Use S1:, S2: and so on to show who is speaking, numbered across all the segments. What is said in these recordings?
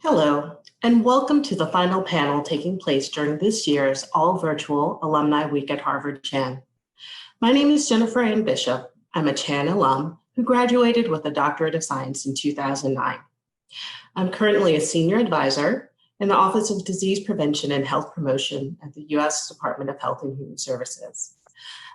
S1: Hello, and welcome to the final panel taking place during this year's all-virtual Alumni Week at Harvard Chan. My name is Jennifer Ann Bishop. I'm a Chan alum who graduated with a Doctorate of Science in 2009. I'm currently a Senior Advisor in the Office of Disease Prevention and Health Promotion at the U.S. Department of Health and Human Services.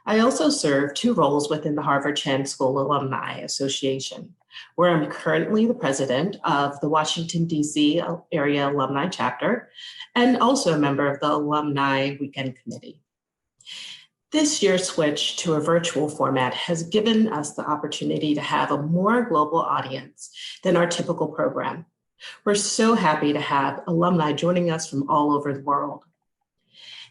S1: I also serve two roles within the Harvard Chan School Alumni Association, where I'm currently the president of the Washington, D.C. area alumni chapter, and also a member of the Alumni Weekend Committee. This year's switch to a virtual format has given us the opportunity to have a more global audience than our typical program. We're so happy to have alumni joining us from all over the world.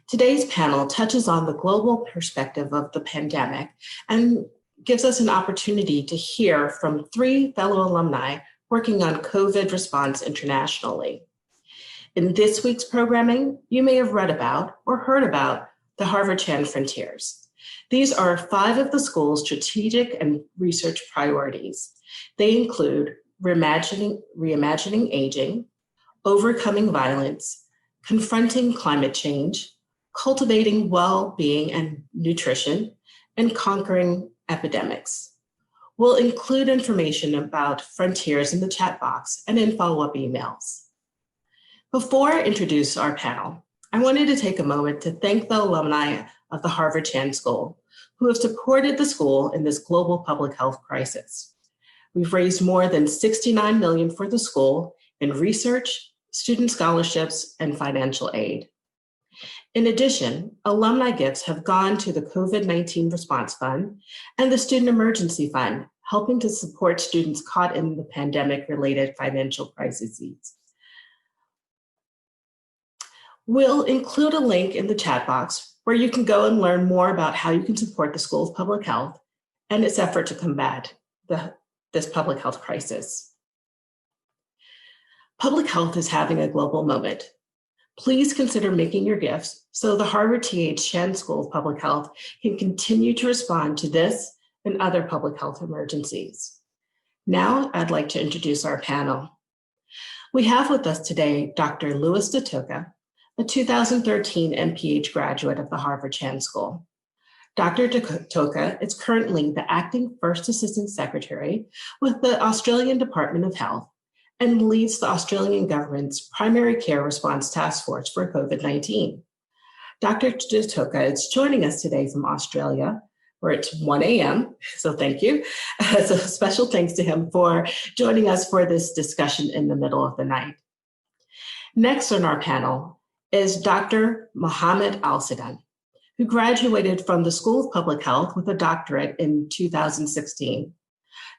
S1: Today's panel touches on the global perspective of the pandemic and gives us an opportunity to hear from three fellow alumni working on COVID response internationally. In this week's programming, you may have read about or heard about the Harvard Chan Frontières. These are 5 of the school's strategic and research priorities. They include reimagining aging, overcoming violence, confronting climate change, cultivating well-being and nutrition, and conquering epidemics. We'll include information about Frontières in the chat box and in follow-up emails. Before I introduce our panel, I wanted to take a moment to thank the alumni of the Harvard Chan School who have supported the school in this global public health crisis. We've raised more than $69 million for the school in research, student scholarships, and financial aid. In addition, alumni gifts have gone to the COVID-19 Response Fund and the Student Emergency Fund, helping to support students caught in the pandemic-related financial crises. We'll include a link in the chat box where you can go and learn more about how you can support the School of Public Health and its effort to combat this public health crisis. Public health is having a global moment. Please consider making your gifts so the Harvard T.H. Chan School of Public Health can continue to respond to this and other public health emergencies. Now, I'd like to introduce our panel. We have with us today Dr. Louis de Toca, a 2013 MPH graduate of the Harvard Chan School. Dr. de Toca is currently the acting First Assistant Secretary with the Australian Department of Health and leads the Australian government's primary care response task force for COVID-19. Dr. de Toca is joining us today from Australia, where it's 1 a.m., so thank you. So special thanks to him for joining us for this discussion in the middle of the night. Next on our panel is Dr. Mohammad AlSeaidan, who graduated from the School of Public Health with a doctorate in 2016.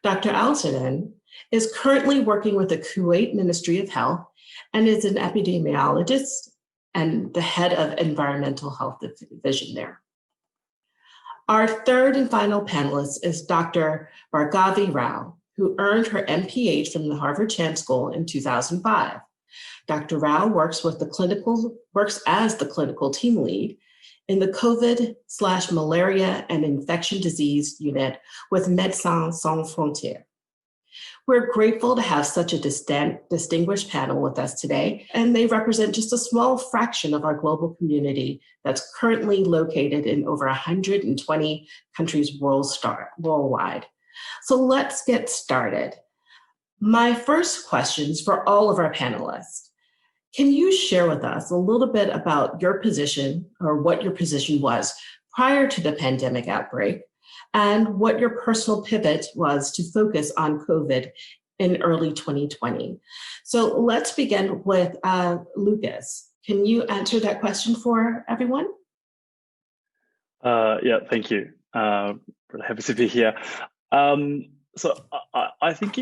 S1: Dr. AlSeaidan is currently working with the Kuwait Ministry of Health and is an epidemiologist and the head of environmental health division there. Our third and final panelist is Dr. Bhargavi Rao, who earned her MPH from the Harvard Chan School in 2005. Dr. Rao works as the clinical team lead in the COVID/malaria and infection disease unit with Médecins Sans Frontières. We're grateful to have such a distinguished panel with us today, and they represent just a small fraction of our global community that's currently located in over 120 countries worldwide. So let's get started. My first questions for all of our panelists. Can you share with us a little bit about your position or what your position was prior to the pandemic outbreak and what your personal pivot was to focus on COVID in early 2020? So let's begin with Lucas. Can you answer that question for everyone?
S2: Yeah, thank you. Really happy to be here. So I think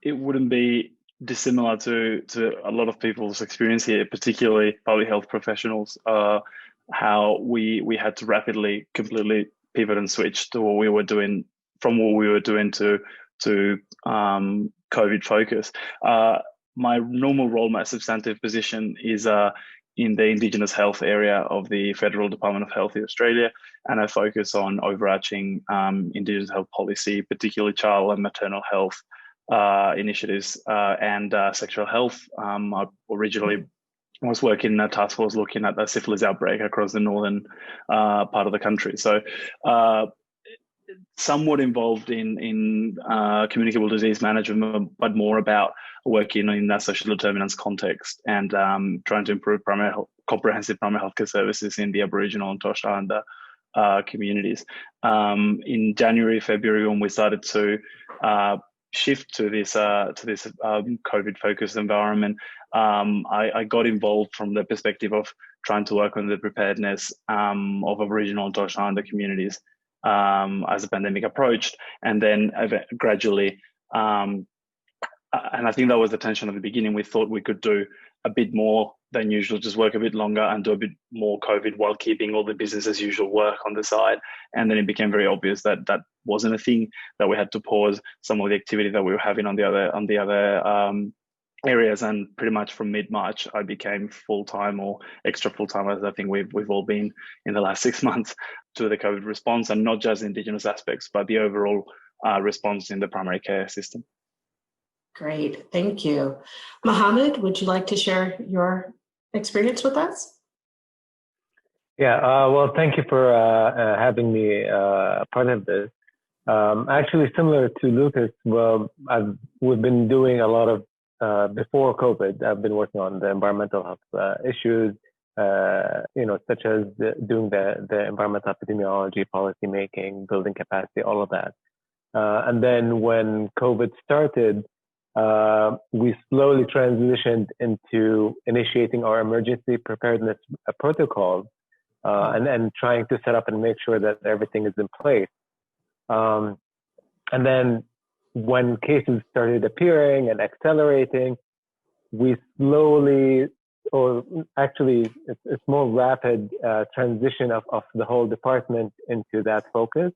S2: it wouldn't be dissimilar to a lot of people's experience here, particularly public health professionals, how we had to rapidly, completely pivot and switch to what we were doing to COVID focus. My normal role, my substantive position is in the Indigenous health area of the Federal Department of Health in Australia, and I focus on overarching Indigenous health policy, particularly child and maternal health initiatives and sexual health. I originally was working in a task force looking at the syphilis outbreak across the northern part of the country. So somewhat involved in communicable disease management, but more about working in that social determinants context and trying to improve comprehensive primary healthcare services in the Aboriginal and Torres Strait Islander communities. In January, February, when we started to shift to this COVID-focused environment, I got involved from the perspective of trying to work on the preparedness of Aboriginal and Torres Strait Islander communities as the pandemic approached, and then gradually, and I think that was the tension at the beginning. We thought we could do a bit more than usual, just work a bit longer and do a bit more COVID while keeping all the business as usual work on the side. And then it became very obvious that that wasn't a thing, that we had to pause some of the activity that we were having on the other areas. And pretty much from mid-March, I became full-time or extra full-time, as I think we've all been in the last 6 months, to the COVID response, and not just Indigenous aspects, but the overall response in the primary care system.
S1: Great, thank you. Mohamed, would you like to share your experience with us?
S3: Yeah, well, thank you for having me part of this. Actually, similar to Lucas, well, we've been doing a lot of, before COVID, I've been working on the environmental health issues, such as doing the environmental epidemiology, policy making, building capacity, all of that. And then when COVID started, we slowly transitioned into initiating our emergency preparedness protocols and trying to set up and make sure that everything is in place. And then when cases started appearing and accelerating, we slowly, or actually it's more rapid transition of the whole department into that focus.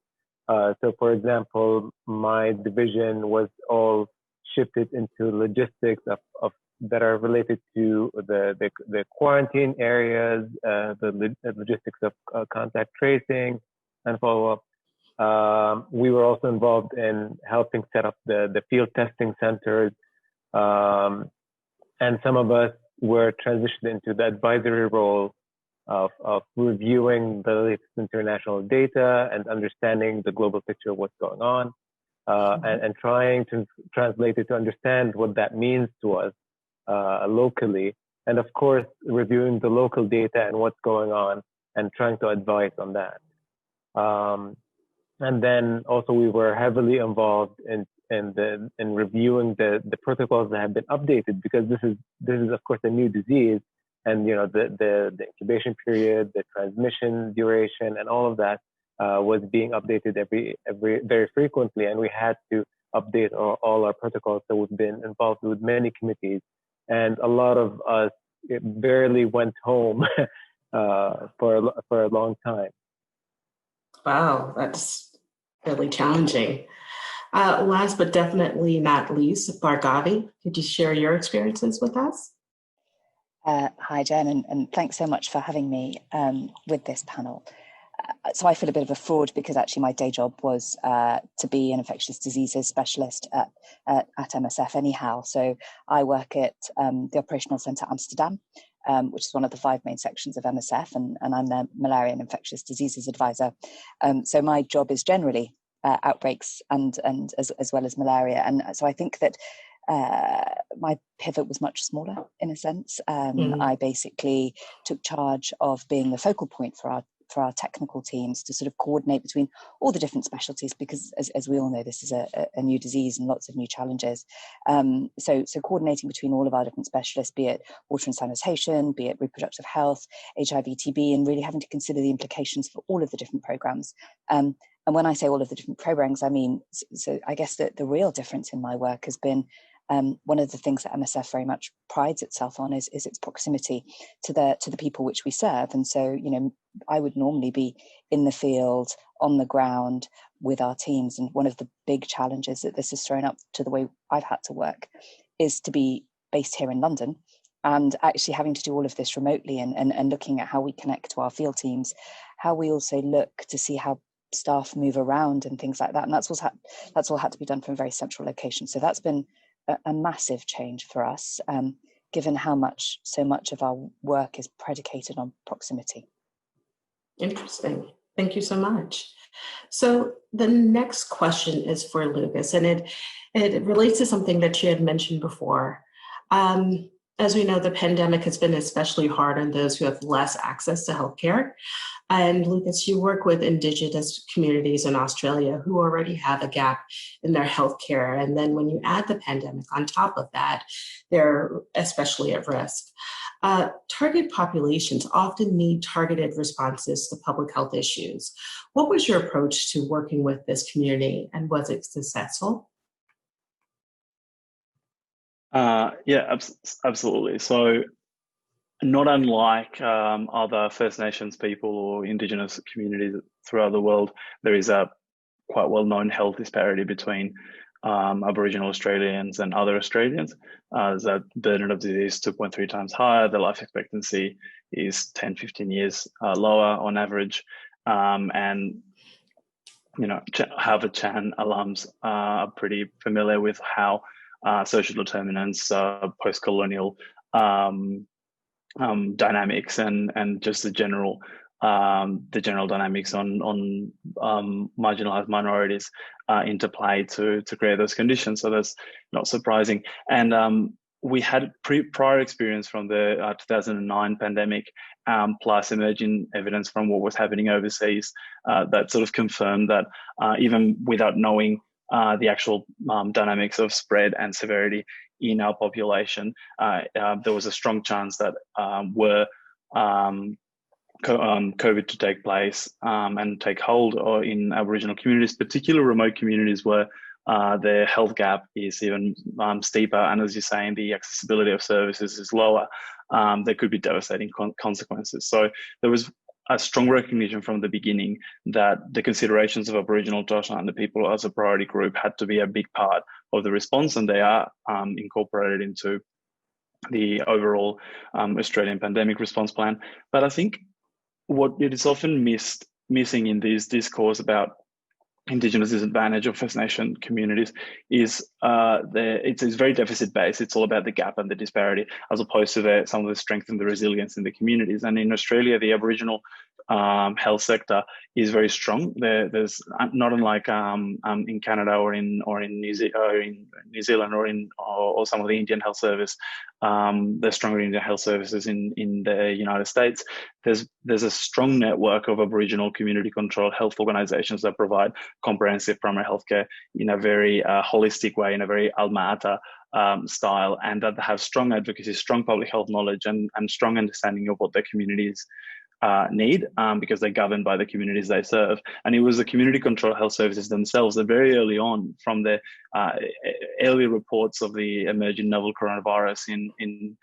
S3: So for example, my division was all shifted into logistics of that are related to the quarantine areas, the logistics of contact tracing and follow-up. We were also involved in helping set up the field testing centers. And some of us were transitioned into the advisory role of reviewing the latest international data and understanding the global picture of what's going on. And trying to translate it to understand what that means to us locally. And of course, reviewing the local data and what's going on and trying to advise on that. And then also we were heavily involved in reviewing the protocols that have been updated, because this is of course a new disease, and the incubation period, the transmission duration, and all of that was being updated very frequently, and we had to update all our protocols. So we've been involved with many committees, and a lot of us barely went home for a long time.
S1: Wow, that's really challenging. Last but definitely not least, Bhargavi, could you share your experiences with us?
S4: Hi, Jen, and thanks so much for having me with this panel. So I feel a bit of a fraud because actually my day job was to be an infectious diseases specialist at MSF anyhow. So I work at the Operational Centre Amsterdam, which is one of the 5 main sections of MSF, and I'm the Malaria and Infectious Diseases Advisor. So my job is generally outbreaks and as well as malaria. And so I think that my pivot was much smaller in a sense. I basically took charge of being the focal point for our technical teams to sort of coordinate between all the different specialties, because as we all know, this is a new disease and lots of new challenges. So coordinating between all of our different specialists, be it water and sanitation, be it reproductive health, HIV, TB, and really having to consider the implications for all of the different programs. And when I say all of the different programs, I mean, so I guess that the real difference in my work has been one of the things that MSF very much prides itself on is its proximity to the people which we serve. And so, I would normally be in the field, on the ground with our teams. And one of the big challenges that this has thrown up to the way I've had to work is to be based here in London and actually having to do all of this remotely and looking at how we connect to our field teams, how we also look to see how staff move around and things like that. And that's all had to be done from a very central location. So that's been a massive change for us, given how so much of our work is predicated on proximity.
S1: Interesting. Thank you so much. So the next question is for Lucas, and it relates to something that you had mentioned before. As we know, the pandemic has been especially hard on those who have less access to healthcare. And Lucas, you work with Indigenous communities in Australia who already have a gap in their healthcare. And then when you add the pandemic on top of that, they're especially at risk. Target populations often need targeted responses to public health issues. What was your approach to working with this community, and was it successful?
S2: Yeah, absolutely. So not unlike other First Nations people or Indigenous communities throughout the world, there is a quite well-known health disparity between Aboriginal Australians and other Australians. The burden of disease is 2.3 times higher. The life expectancy is 10, 15 years lower on average. And, you know, Harvard Chan alums are pretty familiar with how social determinants, post-colonial dynamics and just the general dynamics on marginalized minorities interplay to create those conditions. So that's not surprising. And we had prior experience from the 2009 pandemic, plus emerging evidence from what was happening overseas that sort of confirmed that even without knowing the actual dynamics of spread and severity in our population, there was a strong chance that were COVID to take place and take hold or in Aboriginal communities, particularly remote communities where the health gap is even steeper, and as you're saying, the accessibility of services is lower, there could be devastating consequences. So there was a strong recognition from the beginning that the considerations of Aboriginal Torres Strait Islander people as a priority group had to be a big part of the response, and they are incorporated into the overall Australian pandemic response plan. But I think what it is often missing in this discourse about Indigenous disadvantage of First Nation communities is it's very deficit based. It's all about the gap and the disparity, as opposed to some of the strength and the resilience in the communities. And in Australia, the Aboriginal health sector is very strong. There's not unlike in Canada or in New Zealand or some of the Indian health service. There's stronger Indian health services in the United States. There's a strong network of Aboriginal community-controlled health organisations that provide comprehensive primary healthcare in a very holistic way, in a very alma ata style, and that have strong advocacy, strong public health knowledge, and strong understanding of what their communities need, because they're governed by the communities they serve. And it was the community-controlled health services themselves that very early on, from the early reports of the emerging novel coronavirus in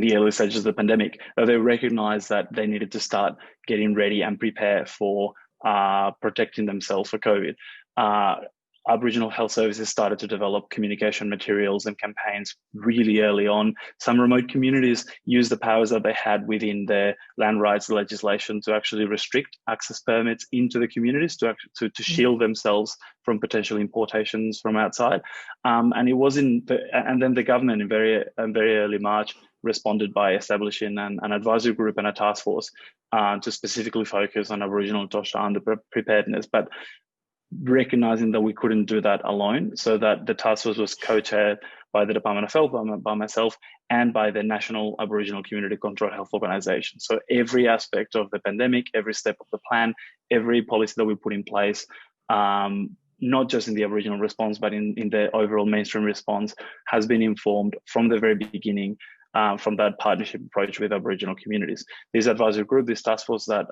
S2: the early stages of the pandemic, they recognized that they needed to start getting ready and prepare for protecting themselves for COVID. Aboriginal health services started to develop communication materials and campaigns really early on. Some remote communities used the powers that they had within their land rights legislation to actually restrict access permits into the communities to shield themselves from potential importations from outside. And it was and then the government in very early March responded by establishing an advisory group and a task force to specifically focus on Aboriginal and Torres Strait Islander preparedness, but recognizing that we couldn't do that alone, so that the task force was co-chaired by the Department of Health, by myself, and by the National Aboriginal Community Controlled Health Organisation. So every aspect of the pandemic, every step of the plan, every policy that we put in place, not just in the Aboriginal response, but in the overall mainstream response, has been informed from the very beginning from that partnership approach with Aboriginal communities. This advisory group, this task force that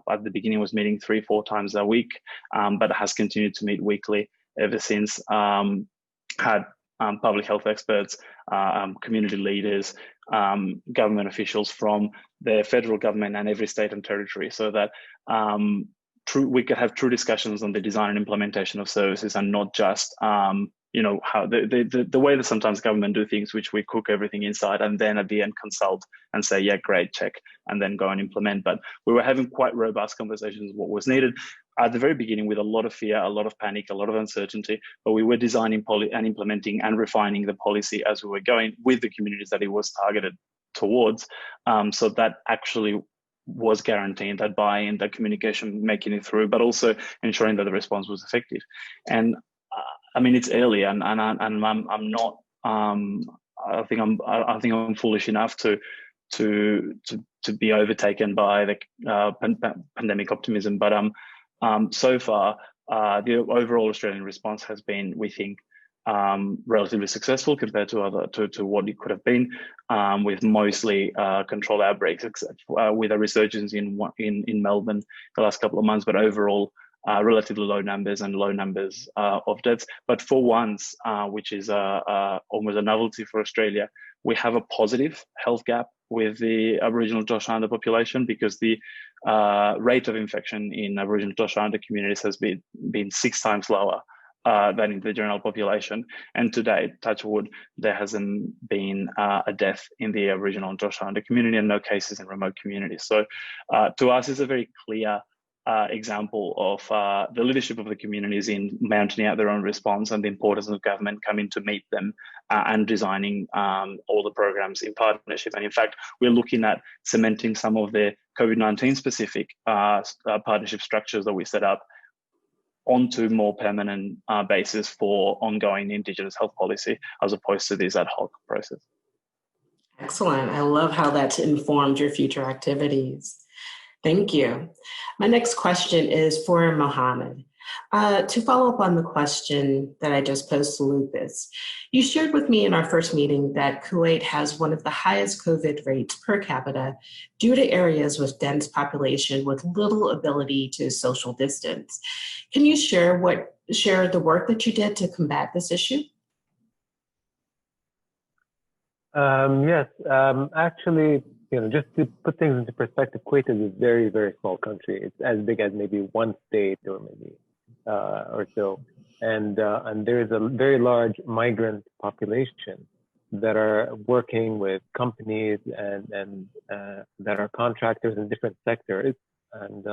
S2: at the beginning was meeting 3-4 times a week, but has continued to meet weekly ever since, had public health experts, community leaders, government officials from the federal government and every state and territory, so that we could have true discussions on the design and implementation of services, and not just how the way that sometimes government do things, which we cook everything inside and then at the end consult and say, yeah, great, check, and then go and implement. But we were having quite robust conversations of what was needed at the very beginning, with a lot of fear, a lot of panic, a lot of uncertainty, but we were designing and implementing and refining the policy as we were going with the communities that it was targeted towards. So that actually was guaranteeing that buy-in, that communication, making it through, but also ensuring that the response was effective. And I mean, it's early, and I'm not. I think I'm foolish enough to be overtaken by the pandemic optimism. But so far, the overall Australian response has been, we think, relatively successful compared to what it could have been, with mostly controlled outbreaks, except with a resurgence in Melbourne the last couple of months. But overall, relatively low numbers of deaths. But for once, which is almost a novelty for Australia, we have a positive health gap with the Aboriginal and Torres Strait Islander population, because the rate of infection in Aboriginal and Torres Strait Islander communities has been 6 times lower than in the general population. And to date, touch wood, there hasn't been a death in the Aboriginal and Torres Strait Islander community, and no cases in remote communities. So to us, it's a very clear example of the leadership of the communities in mounting out their own response, and the importance of government coming to meet them and designing all the programs in partnership. And in fact, we're looking at cementing some of the COVID-19 specific partnership structures that we set up onto more permanent basis for ongoing Indigenous health policy, as opposed to this ad hoc process.
S1: Excellent. I love how that's informed your future activities. Thank you. My next question is for Mohamed. To follow up on the question that I just posed to Lucas, you shared with me in our first meeting that Kuwait has one of the highest COVID rates per capita due to areas with dense population with little ability to social distance. Can you share the work that you did to combat this issue?
S3: Yes, actually, just to put things into perspective, Kuwait is a very, very small country. It's as big as maybe one state or maybe or so, and there is a very large migrant population that are working with companies and that are contractors in different sectors, and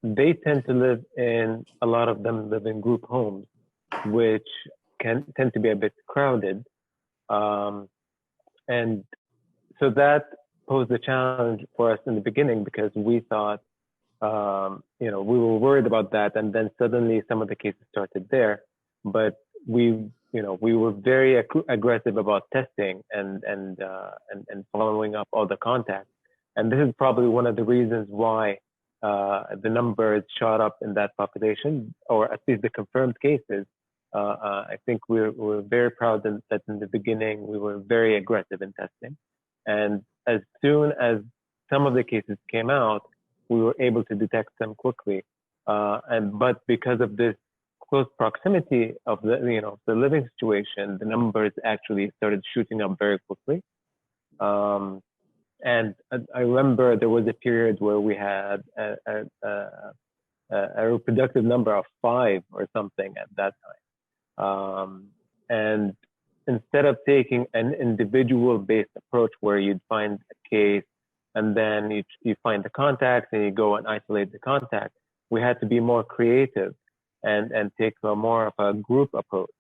S3: they tend to live in, a lot of them live in group homes, which can tend to be a bit crowded. And so that posed a challenge for us in the beginning, because we thought, we were worried about that. And then suddenly some of the cases started there, but we were very aggressive about testing and following up all the contacts. And this is probably one of the reasons why the numbers shot up in that population, or at least the confirmed cases. I think we're very proud that in the beginning we were very aggressive in testing, and as soon as some of the cases came out, we were able to detect them quickly. But because of this close proximity of the living situation, the numbers actually started shooting up very quickly. And I remember there was a period where we had a reproductive number of 5 or something at that time. And instead of taking an individual-based approach where you'd find a case and then you find the contacts and you go and isolate the contact, we had to be more creative and take more of a group approach.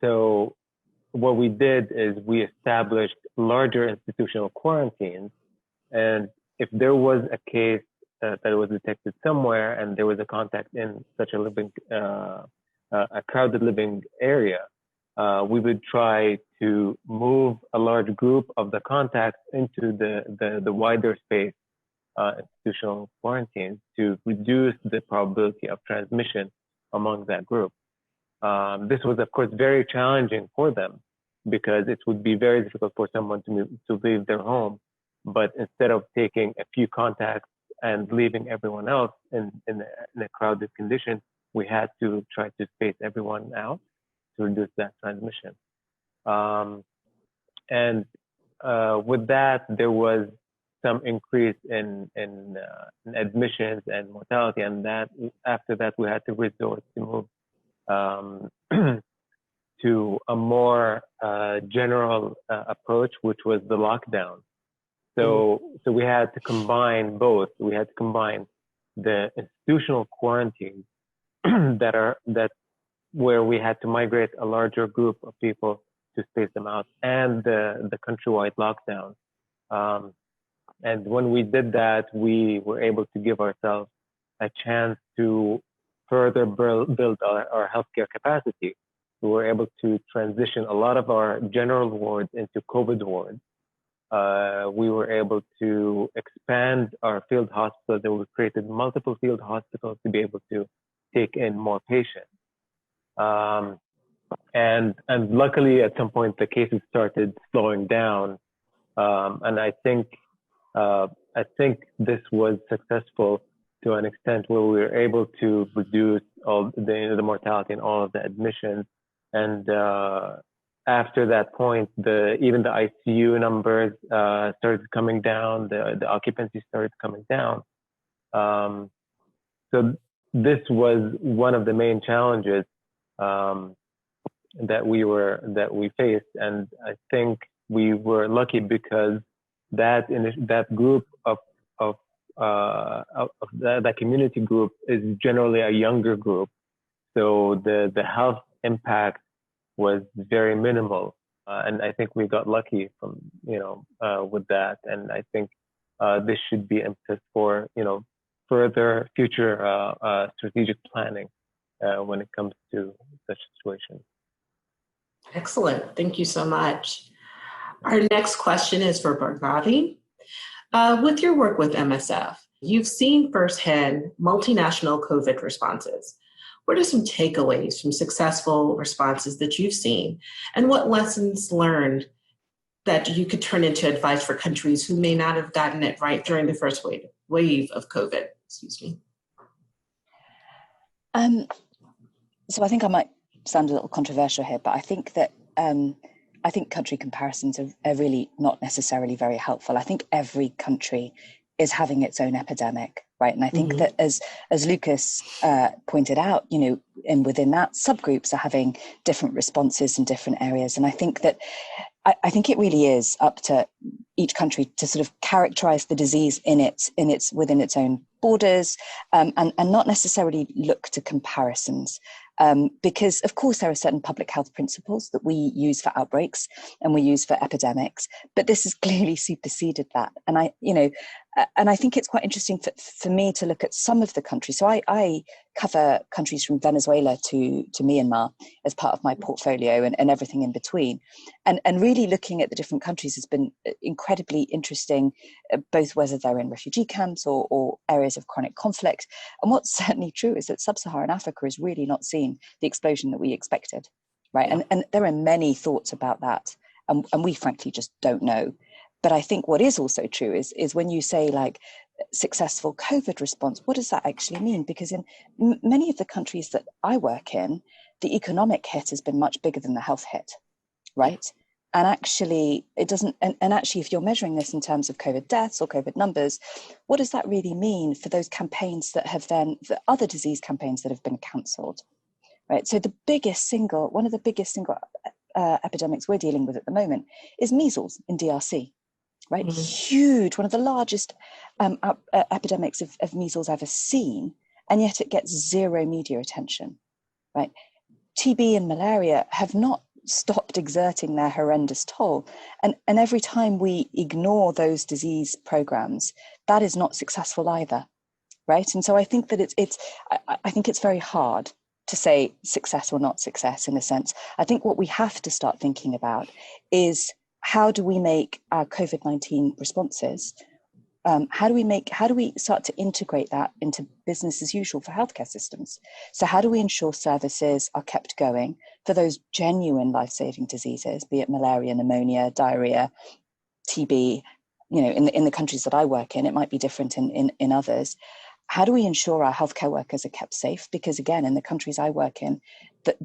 S3: So what we did is we established larger institutional quarantines, and if there was a case that was detected somewhere and there was a contact in such a living a crowded living area, we would try to move a large group of the contacts into the wider space institutional quarantines to reduce the probability of transmission among that group. This was, of course, very challenging for them, because it would be very difficult for someone to leave their home. But instead of taking a few contacts and leaving everyone else in a crowded condition, we had to try to space everyone out to reduce that transmission. And with that, there was some increase in admissions and mortality, and that after that we had to resort to move to a more general approach, which was the lockdown. So we had to combine both. We had to combine the institutional quarantines where we had to migrate a larger group of people to space them out, and the countrywide lockdown. And when we did that, we were able to give ourselves a chance to further build our healthcare capacity. We were able to transition a lot of our general wards into COVID wards. We were able to expand our field hospitals, and we created multiple field hospitals to be able to take in more patients. And luckily, at some point, the cases started slowing down, and I think this was successful to an extent where we were able to reduce all the mortality and all of the admissions. And after that point, even the ICU numbers started coming down. The occupancy started coming down. So this was one of the main challenges that we faced, and I think we were lucky because that group of that community group is generally a younger group, so the health impact was very minimal, and I think we got lucky from with that, and I think this should be emphasis for further future strategic planning when it comes to such situations.
S1: Excellent. Thank you so much. Our next question is for Bhargavi. With your work with MSF, you've seen firsthand multinational COVID responses. What are some takeaways from successful responses that you've seen, and what lessons learned that you could turn into advice for countries who may not have gotten it right during the first wave of COVID? Excuse me.
S4: So I think I might sound a little controversial here, but I think that I think country comparisons are really not necessarily very helpful. I think every country is having its own epidemic, right? And I think that as Lucas pointed out, and within that, subgroups are having different responses in different areas. And I think that I think it really is up to each country to sort of characterize the disease within its own borders, and not necessarily look to comparisons. Because of course there are certain public health principles that we use for outbreaks and we use for epidemics, but this has clearly superseded that. And I think it's quite interesting for me to look at some of the countries. So I cover countries from Venezuela to Myanmar as part of my portfolio, and everything in between. And really looking at the different countries has been incredibly interesting, both whether they're in refugee camps or areas of chronic conflict. And what's certainly true is that sub-Saharan Africa is really not seeing the explosion that we expected, right? Yeah. And there are many thoughts about that, and we frankly just don't know. But I think what is also true is when you say like successful COVID response, what does that actually mean? Because in many of the countries that I work in, the economic hit has been much bigger than the health hit, right? And actually it doesn't, and actually if you're measuring this in terms of COVID deaths or COVID numbers, what does that really mean for those campaigns that have then, the other disease campaigns that have been cancelled, right? So one of the biggest single epidemics we're dealing with at the moment is measles in DRC. Right, huge, one of the largest epidemics of measles ever seen, and yet it gets zero media attention. Right, TB and malaria have not stopped exerting their horrendous toll, and every time we ignore those disease programs, that is not successful either. Right, and so I think that I think it's very hard to say success or not success in a sense. I think what we have to start thinking about is, how do we make our COVID-19 responses? How do we start to integrate that into business as usual for healthcare systems? So how do we ensure services are kept going for those genuine life-saving diseases, be it malaria, pneumonia, diarrhea, TB? In the countries that I work in, it might be different in others. How do we ensure our healthcare workers are kept safe? Because again, in the countries I work in, that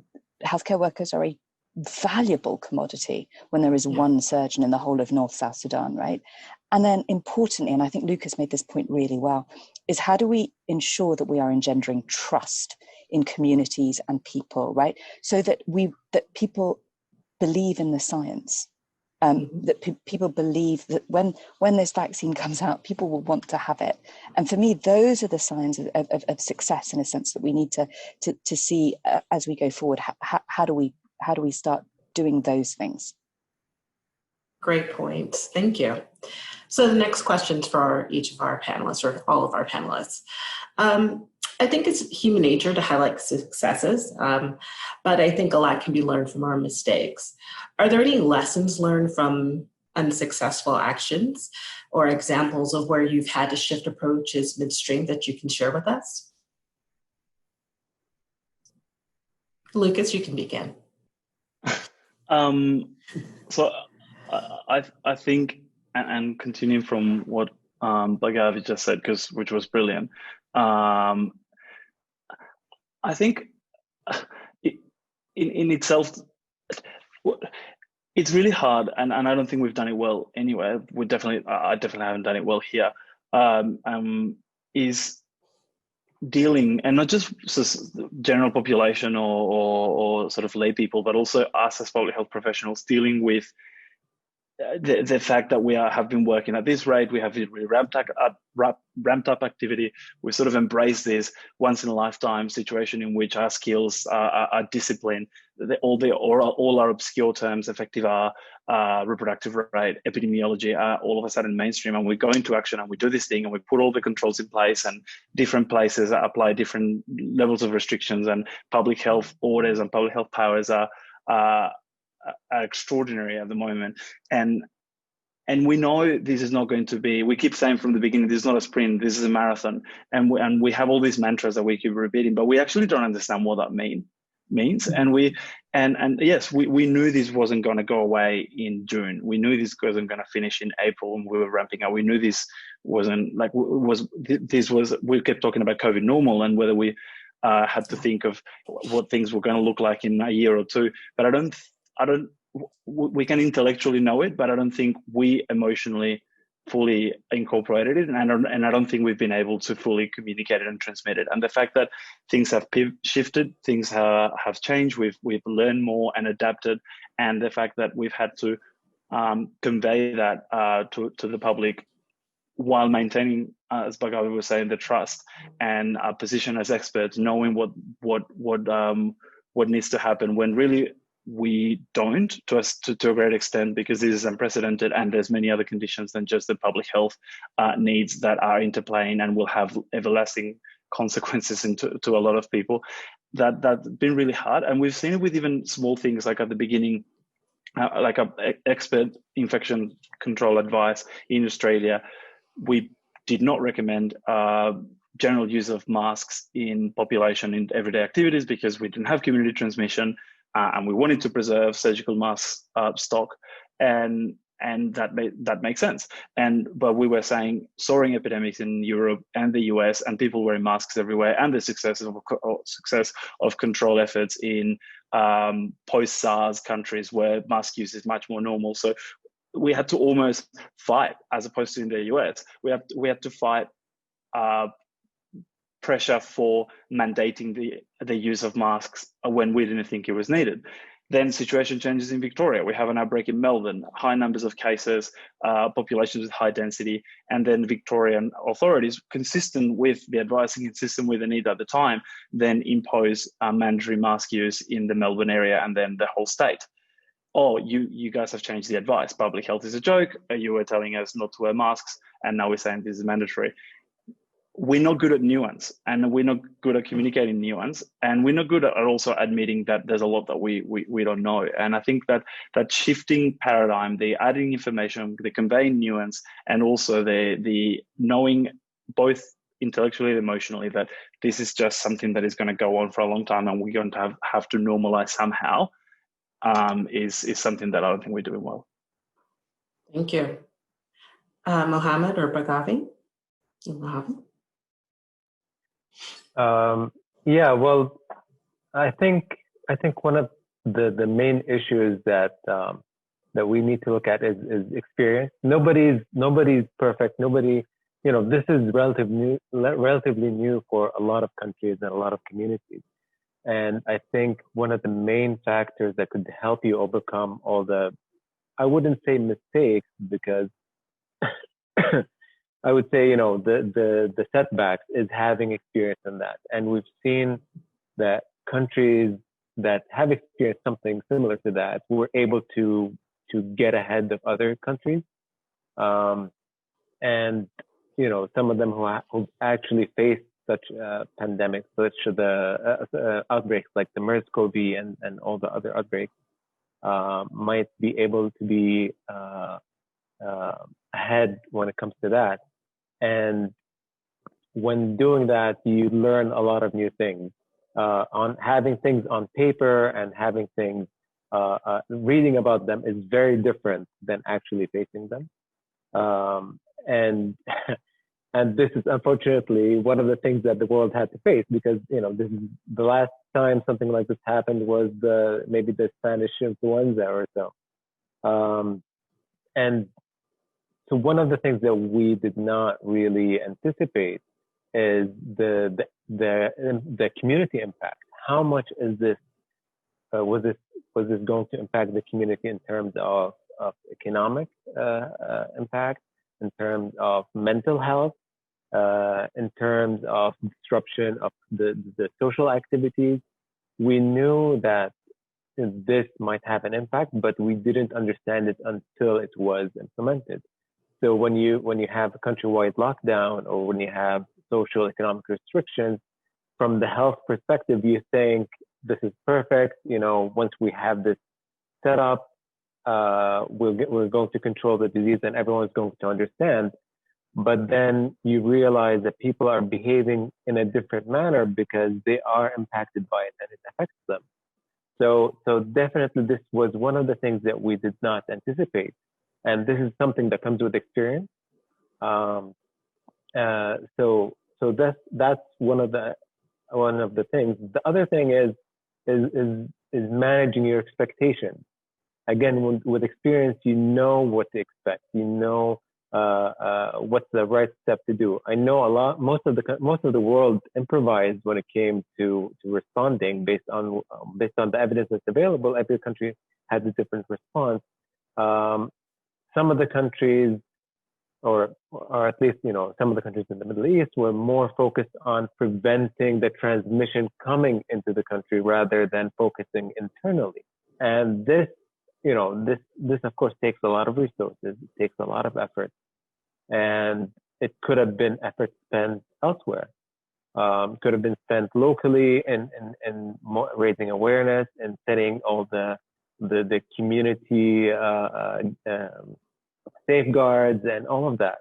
S4: healthcare workers are a valuable commodity when there is one surgeon in the whole of North South Sudan, right? And then importantly, and I think Lucas made this point really well, is how do we ensure that we are engendering trust in communities and people, right? So that people believe in the science, that people believe that when this vaccine comes out, people will want to have it. And for me, those are the signs of success, in a sense, that we need to see as we go forward. How do we start doing those things?
S1: Great points. Thank you. So the next question's for each of our panelists, or all of our panelists. I think it's human nature to highlight successes, but I think a lot can be learned from our mistakes. Are there any lessons learned from unsuccessful actions or examples of where you've had to shift approaches midstream that you can share with us? Lucas, you can begin.
S2: So I think, and continuing from what Bhargavi just said, which was brilliant. I think in itself, it's really hard, and I don't think we've done it well anywhere. I definitely haven't done it well here. Is dealing, and not just general population or sort of lay people, but also us as public health professionals, dealing with the fact that we have been working at this rate. We have really ramped up activity. We sort of embrace this once in a lifetime situation in which our skills, our discipline, all our obscure terms, effective R, reproductive rate, epidemiology, are all of a sudden mainstream, and we go into action and we do this thing and we put all the controls in place, and different places apply different levels of restrictions, and public health orders and public health powers are extraordinary at the moment, and we know this is not going to be. We keep saying from the beginning, this is not a sprint, this is a marathon, and we have all these mantras that we keep repeating, but we actually don't understand what that means. And yes, we knew this wasn't going to go away in June. We knew this wasn't going to finish in April when we were ramping up. We knew this wasn't like we kept talking about COVID normal and whether we had to think of what things were going to look like in a year or two, but we can intellectually know it, but I don't think we emotionally fully incorporated it, and I don't think we've been able to fully communicate it and transmit it. And the fact that things have shifted, things have changed, we've learned more and adapted, and the fact that we've had to convey that to the public while maintaining, as Bhargavi was saying, the trust and our position as experts, knowing what needs to happen when really we don't, to a great extent, because this is unprecedented and there's many other conditions than just the public health needs that are interplaying and will have everlasting consequences to a lot of people. That's been really hard, and we've seen it with even small things like at the beginning, like a expert infection control advice in Australia. We did not recommend general use of masks in population in everyday activities because we didn't have community transmission. And we wanted to preserve surgical mask stock, and that makes sense. But we were saying soaring epidemics in Europe and the US, and people wearing masks everywhere, and the success of control efforts in post-SARS countries where mask use is much more normal. So we had to almost fight, as opposed to in the US, we had to fight pressure for mandating the use of masks when we didn't think it was needed. Then situation changes in Victoria. We have an outbreak in Melbourne, high numbers of cases, populations with high density, and then Victorian authorities, consistent with the advice and consistent with the need at the time, then impose mandatory mask use in the Melbourne area and then the whole state. Oh, you guys have changed the advice. Public health is a joke. You were telling us not to wear masks, and now we're saying this is mandatory. We're not good at nuance, and we're not good at communicating nuance, and we're not good at also admitting that there's a lot that we don't know. And I think that shifting paradigm, the adding information, the conveying nuance, and also the knowing both intellectually and emotionally that this is just something that is going to go on for a long time and we're going to have to normalize somehow, is something that I don't think we're doing well.
S1: Thank you. Mohammad or Bhargavi? Mohammad?
S3: Yeah, well, I think one of the main issues that that we need to look at is experience. Nobody's perfect. Nobody, this is relatively new for a lot of countries and a lot of communities. And I think one of the main factors that could help you overcome all the, I wouldn't say mistakes, because I would say, the setbacks is having experience in that. And we've seen that countries that have experienced something similar to that were able to get ahead of other countries. And, some of them who actually faced such pandemics, such the outbreaks like the MERS-CoV and all the other outbreaks, might be able to be ahead when it comes to that. And when doing that, you learn a lot of new things. On having things on paper and having things, reading about them is very different than actually facing them. And and this is unfortunately one of the things that the world had to face, because this is the last time something like this happened was maybe the Spanish influenza or so. And so one of the things that we did not really anticipate is the community impact. How much is this? Was this going to impact the community in terms of economic impact, in terms of mental health, in terms of disruption of the social activities? We knew that this might have an impact, but we didn't understand it until it was implemented. So when you have a countrywide lockdown, or when you have social economic restrictions, from the health perspective, you think this is perfect. Once we have this set up, we're going to control the disease and everyone's going to understand. But then you realize that people are behaving in a different manner because they are impacted by it and it affects them. So definitely this was one of the things that we did not anticipate. And this is something that comes with experience. So that's one of the things. The other thing is managing your expectations. Again, with experience, you know what to expect. You know what's the right step to do. I know most of the world improvised when it came to responding based on the evidence that's available. Every country has a different response. Some of the countries, or at least some of the countries in the Middle East, were more focused on preventing the transmission coming into the country rather than focusing internally. And this of course takes a lot of resources. It takes a lot of effort, and it could have been effort spent elsewhere. Could have been spent locally in raising awareness and setting all the community safeguards and all of that.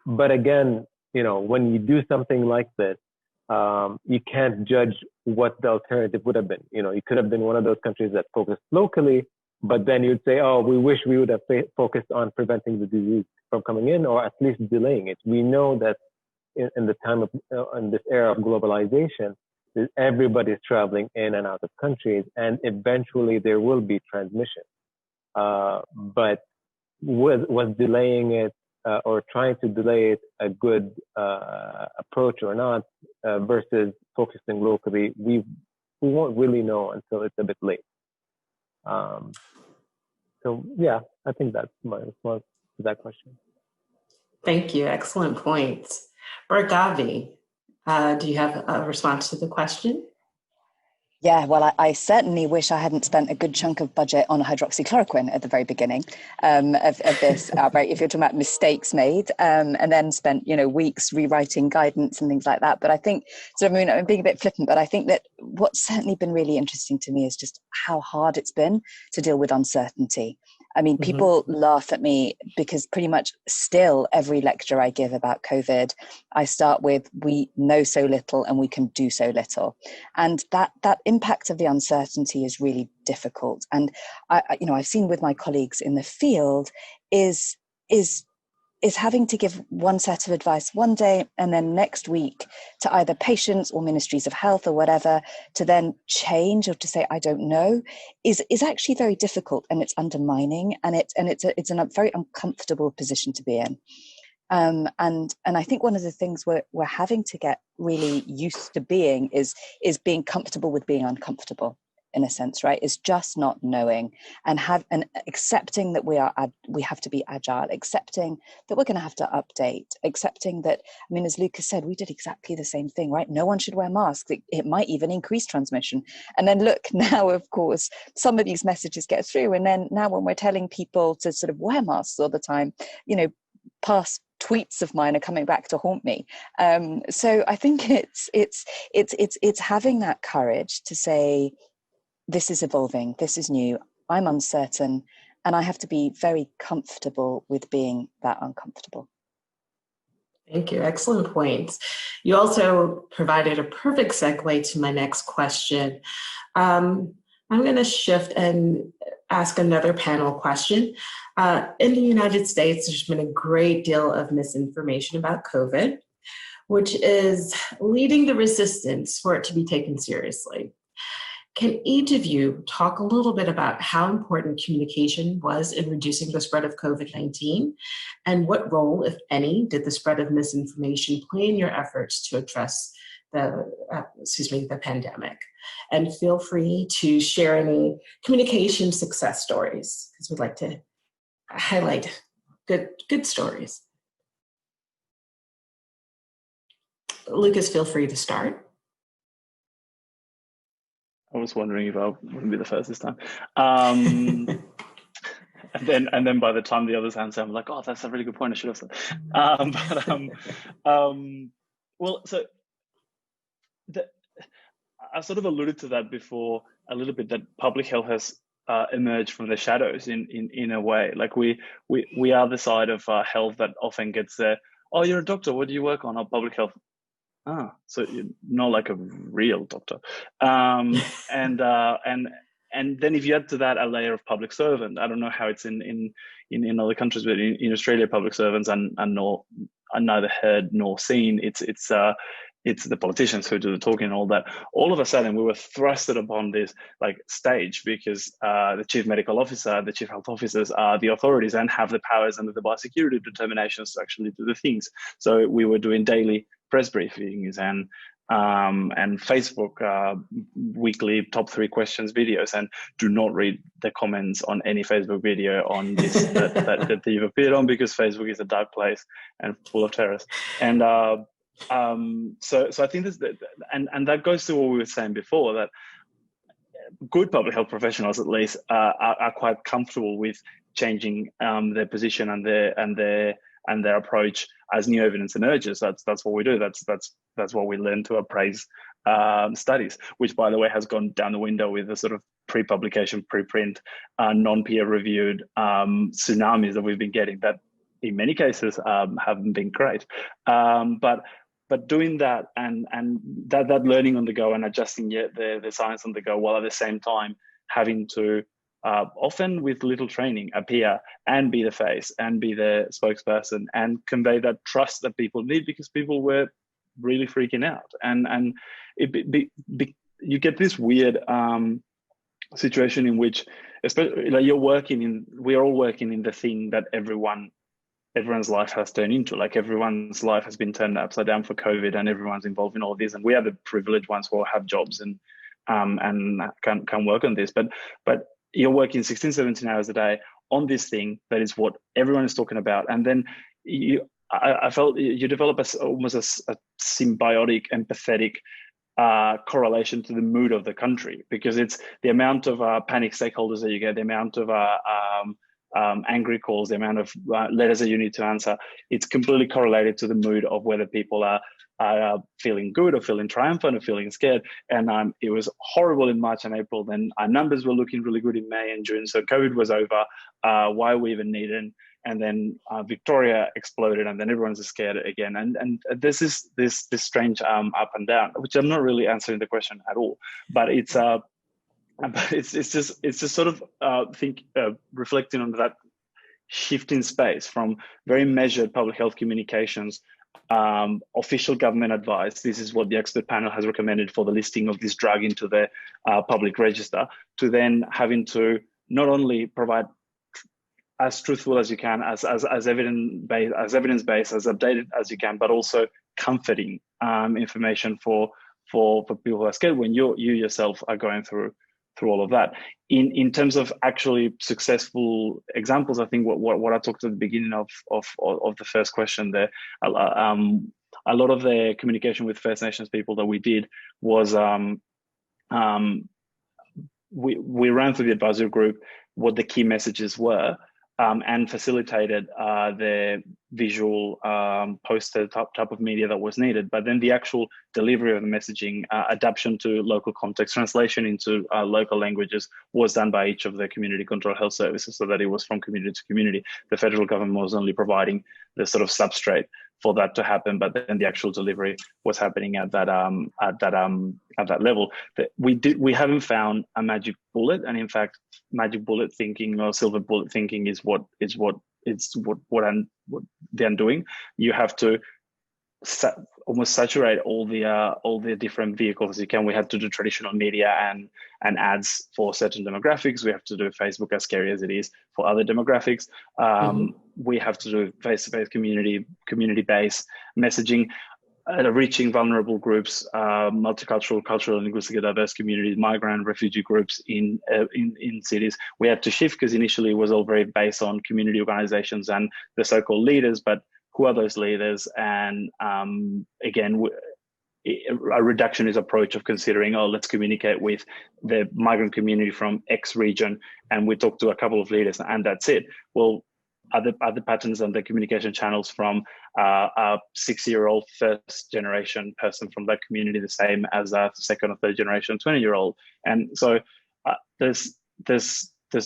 S3: But again, when you do something like this, you can't judge what the alternative would have been. You could have been one of those countries that focused locally, but then you'd say, oh, we wish we would have focused on preventing the disease from coming in, or at least delaying it. We know that in the time of in this era of globalization, everybody is traveling in and out of countries, and eventually there will be transmission. But was delaying it or trying to delay it a good approach or not, versus focusing locally? We won't really know until it's a bit late. So yeah, I think that's my response to that question.
S1: Thank you. Excellent points. Bhargavi, do you have a response to the question?
S4: Yeah, well, I certainly wish I hadn't spent a good chunk of budget on hydroxychloroquine at the very beginning of this outbreak, if you're talking about mistakes made, and then spent, weeks rewriting guidance and things like that. But I think, I'm being a bit flippant, but I think that what's certainly been really interesting to me is just how hard it's been to deal with uncertainty. I mean, people laugh at me because pretty much still every lecture I give about COVID, I start with, we know so little and we can do so little. And that impact of the uncertainty is really difficult. And I've seen with my colleagues in the field is is having to give one set of advice one day and then next week to either patients or ministries of health or whatever to then change or to say I don't know is actually very difficult, and it's undermining, and it's a very uncomfortable position to be in. And I think one of the things we're having to get really used to being is being comfortable with being uncomfortable, in a sense, right? Is just not knowing and accepting that we have to be agile, accepting that we're going to have to update, accepting that, I mean, as Lucas said, we did exactly the same thing, right? No one should wear masks. It might even increase transmission. And then look, now, of course, some of these messages get through. And then now when we're telling people to sort of wear masks all the time, past tweets of mine are coming back to haunt me. So I think it's having that courage to say, this is evolving, this is new, I'm uncertain, and I have to be very comfortable with being that uncomfortable.
S1: Thank you. Excellent points. You also provided a perfect segue to my next question. I'm going to shift and ask another panel question. In the United States, there's been a great deal of misinformation about COVID, which is leading the resistance for it to be taken seriously. Can each of you talk a little bit about how important communication was in reducing the spread of COVID-19, and what role, if any, did the spread of misinformation play in your efforts to address the pandemic? And feel free to share any communication success stories, because we'd like to highlight good stories. Lucas, feel free to start.
S2: I was wondering if I wouldn't be the first this time. And then by the time the others answer, I'm like, oh, that's a really good point. I should have said. Well, so I sort of alluded to that before a little bit, that public health has emerged from the shadows in a way. Like we are the side of health that often gets there. Oh, you're a doctor. What do you work on? Oh, public health. So you're not like a real doctor. And then if you add to that a layer of public servant, I don't know how it's in other countries, but in Australia, public servants are neither heard nor seen. It's the politicians who do the talking and all that. All of a sudden, we were thrusted upon this like stage because the chief medical officer, the chief health officers are the authorities and have the powers under the biosecurity determinations to actually do the things. So we were doing daily press briefings and Facebook weekly top 3 questions videos, and do not read the comments on any Facebook video on this that you've appeared on, because Facebook is a dark place and full of terrorists. And so I think this, and that goes to what we were saying before, that good public health professionals at least are quite comfortable with changing their position and their approach as new evidence emerges. That's what we do. That's what we learn to appraise studies, which, by the way, has gone down the window with the sort of pre-publication, preprint, non-peer reviewed tsunamis that we've been getting, that in many cases haven't been great. But doing that and that learning on the go and adjusting the science on the go, while at the same time having to often with little training appear and be the face and be the spokesperson and convey that trust that people need, because people were really freaking out, and you get this weird situation in which, especially like we're all working in the thing that everyone's life has turned into. Like everyone's life has been turned upside down for COVID, and everyone's involved in all of this, and we are the privileged ones who have jobs and can work on this, but you're working 16, 17 hours a day on this thing that is what everyone is talking about. And then I felt you develop almost a symbiotic, empathetic correlation to the mood of the country, because it's the amount of panic stakeholders that you get, the amount of angry calls, the amount of letters that you need to answer. It's completely correlated to the mood of whether people are feeling good or feeling triumphant or feeling scared. And it was horrible in March and April. Then our numbers were looking really good in May and June. So COVID was over. Why we even need it? And then Victoria exploded, and then everyone's scared again. And this is this strange up and down, which I'm not really answering the question at all. But it's just sort of reflecting on that shift in space from very measured public health communications, official government advice, this is what the expert panel has recommended for the listing of this drug into the public register, to then having to not only provide as truthful as you can, as evidence-based, as updated as you can, but also comforting information for people who are scared when you yourself are going through all of that. In terms of actually successful examples, I think what I talked at the beginning of the first question there, a lot of the communication with First Nations people that we did was we ran through the advisory group what the key messages were, and facilitated the visual poster type of media that was needed. But then the actual delivery of the messaging, adaptation to local context, translation into local languages was done by each of the community control health services, so that it was from community to community. The federal government was only providing the sort of substrate for that to happen, but then the actual delivery was happening at that level. We haven't found a magic bullet, and in fact, magic bullet thinking or silver bullet thinking is what they're doing. You have to almost saturate all the different vehicles you can. We had to do traditional media and ads for certain demographics. We have to do Facebook, as scary as it is, for other demographics. We have to do face-to-face community-based messaging, reaching vulnerable groups, multicultural, cultural, and linguistically diverse communities, migrant, refugee groups in cities. We had to shift because initially it was all very based on community organizations and the so-called leaders, but who are those leaders? And again, a reductionist approach of considering, oh, let's communicate with the migrant community from X region, and we talk to a couple of leaders, and that's it. Well, other patterns and the communication channels from a 6-year-old first generation person from that community, the same as a second or third generation 20-year-old. And so there's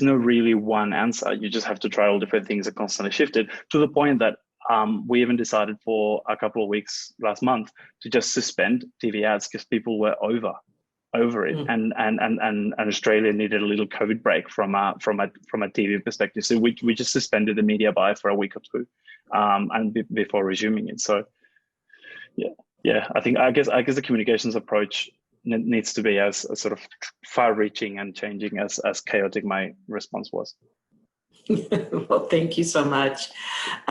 S2: no really one answer. You just have to try all different things that constantly shifted, to the point that we even decided for a couple of weeks last month to just suspend TV ads because people were over it, and Australia needed a little COVID break from a TV perspective. So we just suspended the media buy for a week or two, and before resuming it. So yeah, I guess the communications approach needs to be as sort of far-reaching and changing as chaotic my response was.
S1: Well, thank you so much.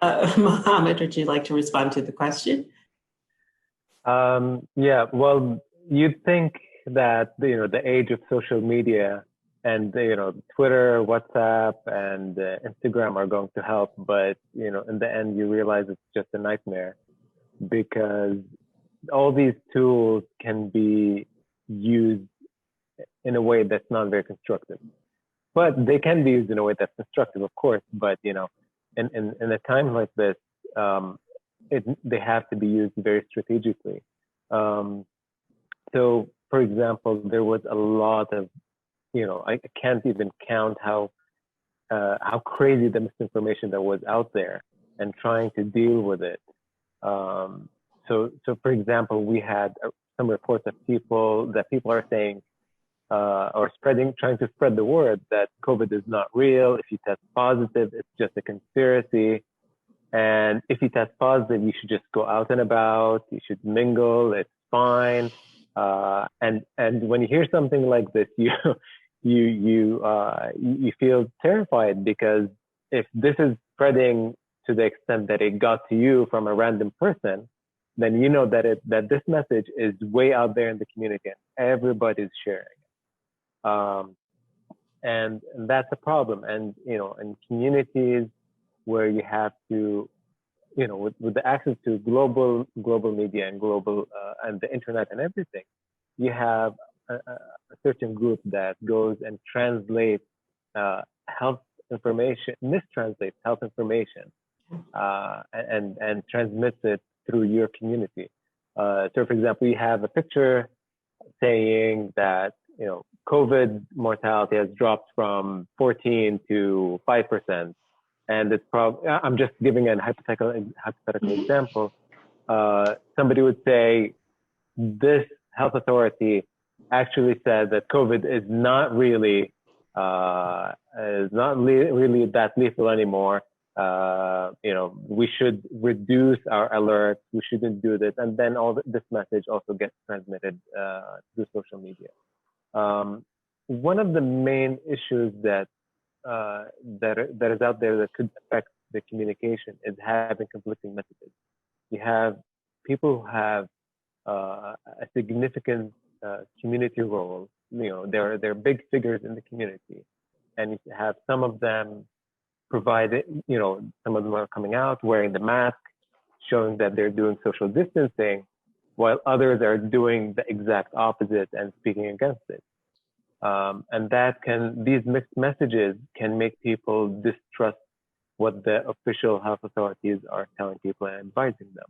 S1: Mohamed, would you like to respond to the question?
S3: Yeah, well, you'd think that the age of social media and Twitter, WhatsApp, and Instagram are going to help, but in the end you realize it's just a nightmare, because all these tools can be used in a way that's not very constructive. But they can be used in a way that's constructive, of course. But in a time like this, they have to be used very strategically. So, for example, there was a lot of, I can't even count how crazy the misinformation that was out there, and trying to deal with it. So for example, we had some reports of people are saying, or trying to spread the word that COVID is not real. If you test positive, it's just a conspiracy. And if you test positive, you should just go out and about. You should mingle. It's fine. And when you hear something like this, you feel terrified, because if this is spreading to the extent that it got to you from a random person, then you know that this message is way out there in the community and everybody's sharing it. And that's a problem. And in communities where you have to, with the access to global media and global and the internet and everything, you have a certain group that goes and translates health information, mistranslates health information, and transmits it through your community. So, for example, you have a picture saying that COVID mortality has dropped from 14 to 5%, and it's probably, I'm just giving a hypothetical example. Somebody would say, this health authority actually said that COVID is not really that lethal anymore. we should reduce our alerts, we shouldn't do this, and then this message also gets transmitted through social media. One of the main issues that is out there that could affect the communication is having conflicting messages. You have people who have a significant community role. They're big figures in the community, and you have some of them provided. Some of them are coming out wearing the mask, showing that they're doing social distancing, while others are doing the exact opposite and speaking against it. And these mixed messages can make people distrust what the official health authorities are telling people and advising them.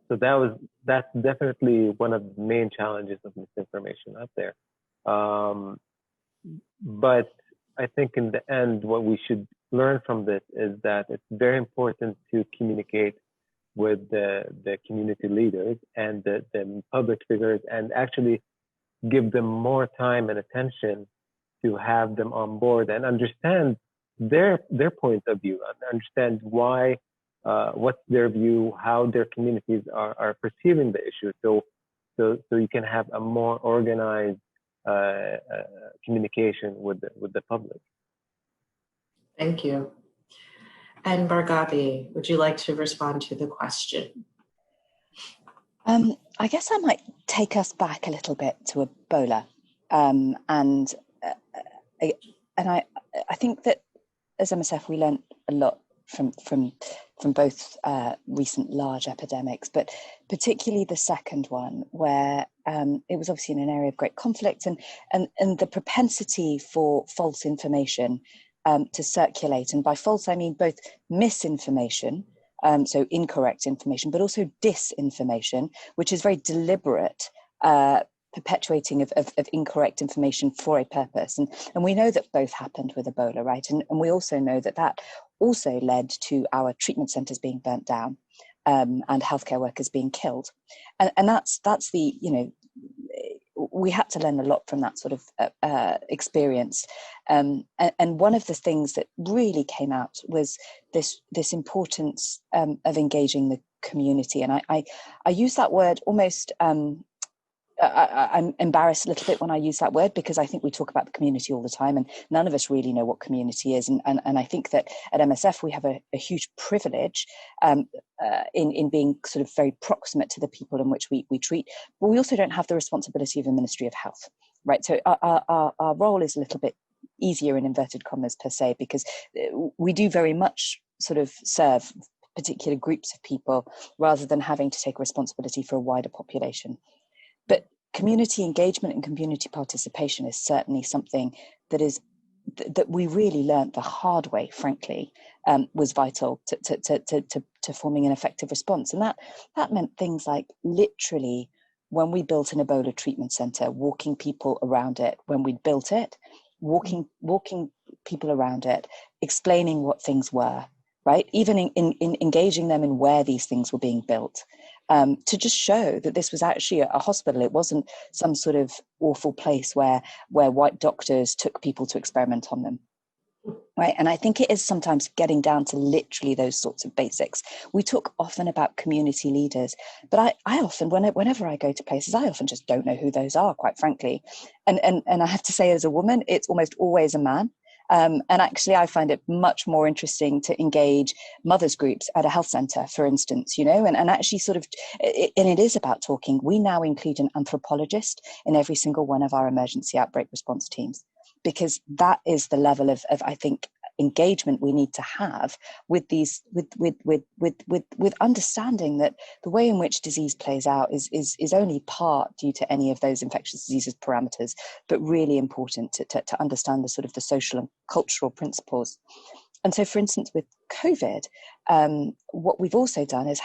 S3: So that's definitely one of the main challenges of misinformation out there. But I think in the end, what we should learn from this is that it's very important to communicate with the community leaders and the public figures, and actually give them more time and attention to have them on board and understand their point of view, and understand why, what's their view, how their communities are perceiving the issue, so you can have a more organized communication with the public.
S1: Thank you. And Bhargavi, would you like to respond to the question?
S4: I guess I might take us back a little bit to Ebola, and I think that as MSF we learned a lot from both recent large epidemics, but particularly the second one, where it was obviously in an area of great conflict, and the propensity for false information to circulate. And by false, I mean both misinformation, so incorrect information, but also disinformation, which is very deliberate perpetuating of incorrect information for a purpose. And we know that both happened with Ebola, right? And we also know that also led to our treatment centres being burnt down, and healthcare workers being killed. And that's the, we had to learn a lot from that sort of experience. And one of the things that really came out was this importance of engaging the community. And I use that word almost, I'm embarrassed a little bit when I use that word, because I think we talk about the community all the time and none of us really know what community is. And I think that at MSF we have a huge privilege in being sort of very proximate to the people in which we treat, but we also don't have the responsibility of a Ministry of Health, right? So our role is a little bit easier in inverted commas per se, because we do very much sort of serve particular groups of people rather than having to take responsibility for a wider population. But community engagement and community participation is certainly something that we really learned the hard way, frankly, was vital to forming an effective response. And that meant things like, literally, when we built an Ebola treatment centre, walking people around it, when we built it, walking people around it, explaining what things were, right? Even in engaging them in where these things were being built. To just show that this was actually a hospital. It wasn't some sort of awful place where white doctors took people to experiment on them, right? And I think it is sometimes getting down to literally those sorts of basics. We talk often about community leaders, but I often, whenever I go to places, I often just don't know who those are, quite frankly. And I have to say, as a woman, it's almost always a man. And actually, I find it much more interesting to engage mothers groups at a health centre, for instance, and actually sort of, and it is about talking. We now include an anthropologist in every single one of our emergency outbreak response teams, because that is the level of I think, engagement we need to have with these, with understanding that the way in which disease plays out is only part due to any of those infectious diseases parameters, but really important to understand the sort of the social and cultural principles. And so, for instance, with COVID, what we've also done is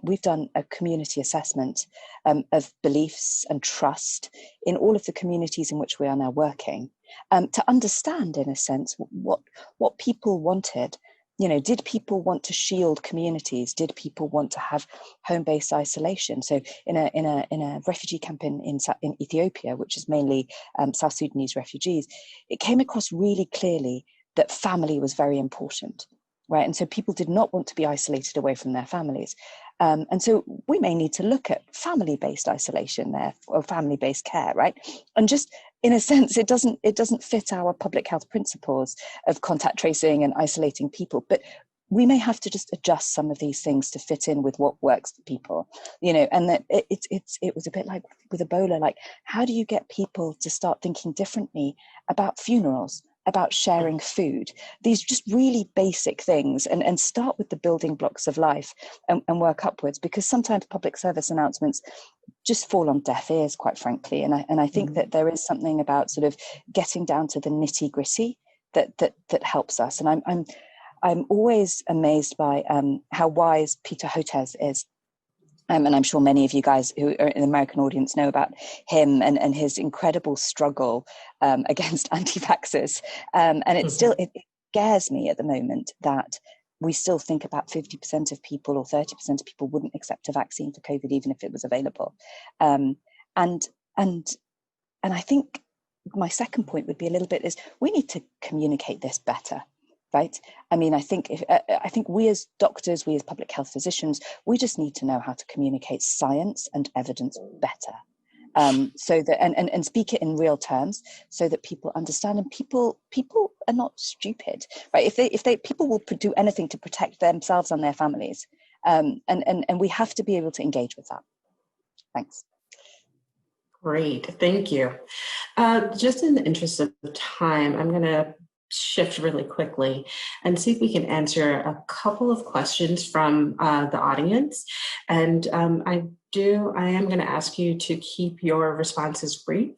S4: we've done a community assessment of beliefs and trust in all of the communities in which we are now working, to understand, in a sense, what people wanted. Did people want to shield communities? Did people want to have home-based isolation? So in a refugee camp in Ethiopia, which is mainly South Sudanese refugees, it came across really clearly that family was very important, right? And so people did not want to be isolated away from their families. And so we may need to look at family-based isolation there, or family-based care, right? And just in a sense, it doesn't fit our public health principles of contact tracing and isolating people, but we may have to just adjust some of these things to fit in with what works for people, and that it was a bit like with Ebola, like, how do you get people to start thinking differently about funerals, about sharing food, these just really basic things, and start with the building blocks of life and work upwards, because sometimes public service announcements just fall on deaf ears, quite frankly. And I think that there is something about sort of getting down to the nitty gritty that helps us. And I'm always amazed by how wise Peter Hotez is. And I'm sure many of you guys who are in the American audience know about him and his incredible struggle against anti-vaxxers. And it scares me at the moment that we still think about 50% of people or 30% of people wouldn't accept a vaccine for COVID, even if it was available. And I think my second point would be a little bit is we need to communicate this better. Right. I mean, I think we as doctors, we as public health physicians, we just need to know how to communicate science and evidence better, so that and speak it in real terms, so that people understand. And people are not stupid, right? If they people will do anything to protect themselves and their families, and we have to be able to engage with that. Thanks.
S1: Great, thank you. Just in the interest of time, I'm going to shift really quickly and see if we can answer a couple of questions from the audience. And I am going to ask you to keep your responses brief.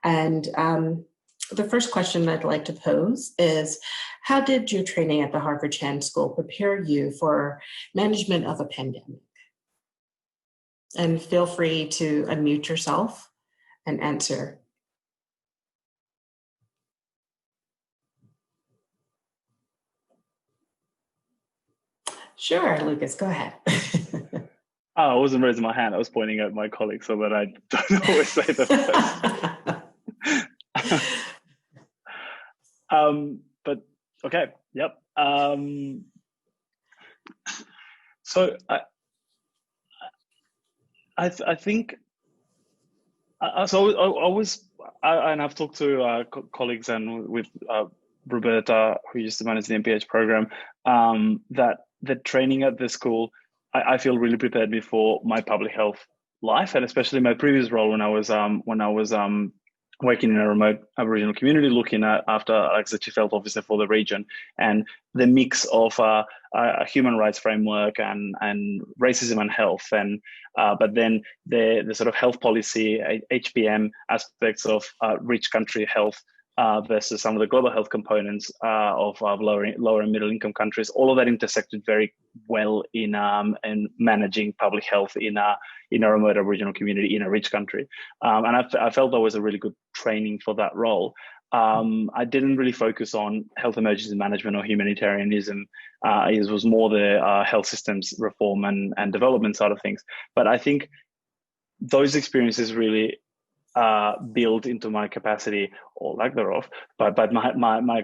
S1: And the first question I'd like to pose is, how did your training at the Harvard Chan School prepare you for management of a pandemic? And feel free to unmute yourself and answer. Sure, Lucas, go ahead.
S2: I wasn't raising my hand. I was pointing at my colleagues so that I don't always say the first. But okay, yep. So I think and I've talked to colleagues and with Roberta, who used to manage the MPH program, that the training at the school, I feel really prepared me for my public health life, and especially my previous role when I was working in a remote Aboriginal community, looking after as the chief health officer for the region, and the mix of a human rights framework and racism and health, and but then the sort of health policy, HPM aspects of rich country health versus some of the global health components of lower and middle income countries. All of that intersected very well in managing public health in a remote Aboriginal community in a rich country. And I felt that was a really good training for that role. I didn't really focus on health emergency management or humanitarianism. It was more the health systems reform and development side of things. But I think those experiences really build into my capacity, or lack thereof, but my